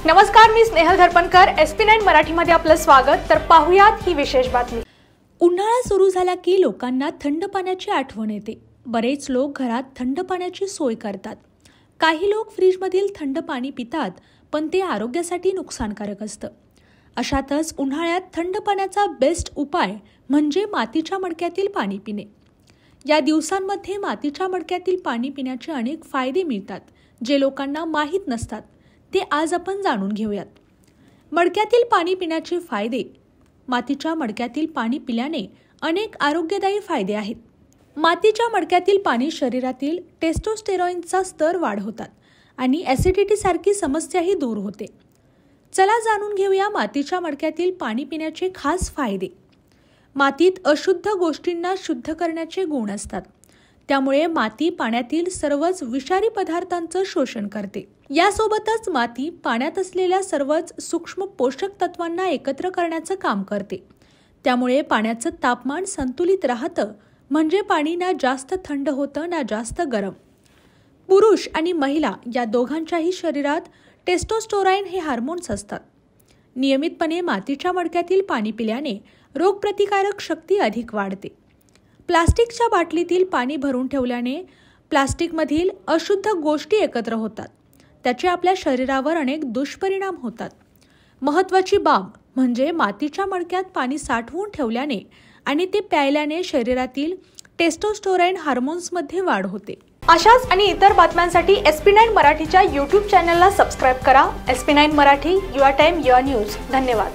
नमस्कार, मी स्नेहल धरपणकर. SP9 मराठीमध्ये आपलं स्वागत. तर पाहुयात ही विशेष बातमी. उन्हाळा सुरू झाला की लोकांना थंड पाण्याची आठवण येते. बरेच लोक घरात थंड पाण्याची सोय करतात. काही लोक फ्रीजमधील थंड पाणी पितात, पण ते आरोग्यासाठी नुकसानकारक असतं. अशातच उन्हाळ्यात थंड पाण्याचा बेस्ट उपाय म्हणजे मातीच्या मडक्यातील पाणी पिणे. या दिवसांमध्ये मातीच्या मडक्यातील पाणी पिण्याचे अनेक फायदे मिळतात, जे लोकांना माहीत नसतात. ते आज आपण जाणून घेऊयात. मडक्यातील पाणी पिण्याचे फायदे. मातीच्या मडक्यातील पाणी पिल्याने अनेक आरोग्यदायी फायदे आहेत. मातीच्या मडक्यातील पाणी शरीरातील टेस्टोस्टेरॉनचा स्तर वाढवतात आणि ॲसिडिटी सारखी समस्याही दूर होते. चला जाणून घेऊया मातीच्या मडक्यातील पाणी पिण्याचे खास फायदे. मातीत अशुद्ध गोष्टींना शुद्ध करण्याचे गुण असतात. त्यामुळे माती पाण्यातील सर्वच विषारी पदार्थांचं शोषण करते. यासोबतच माती पाण्यात असलेल्या सर्वच सूक्ष्म पोषक तत्वांना एकत्र करण्याचं काम करते. त्यामुळे पाण्याचं तापमान संतुलित राहतं, म्हणजे पाणी ना जास्त थंड होतं ना जास्त गरम. पुरुष आणि महिला या दोघांच्याही शरीरात टेस्टोस्टेरॉन हे हार्मोन्स असतात. नियमितपणे मातीच्या मडक्यातील पाणी पिल्याने रोगप्रतिकारक शक्ती अधिक वाढते. प्लास्टिकच्या बाटलीतील पाणी भरून ठेवल्याने प्लास्टिकमधील अशुद्ध गोष्टी एकत्र होतात. त्याचे आपल्या शरीरावर अनेक दुष्परिणाम होतात. महत्त्वाची बाब म्हणजे मातीच्या मडक्यात पाणी साठवून ठेवल्याने आणि ते प्यायल्याने शरीरातील टेस्टोस्टेरॉन हार्मोन्समध्ये वाढ होते. अशाच आणि इतर बातम्यांसाठी SP9 मराठीच्या YouTube चॅनलला सबस्क्राईब करा. SP9 Marathi, your time, your news. धन्यवाद.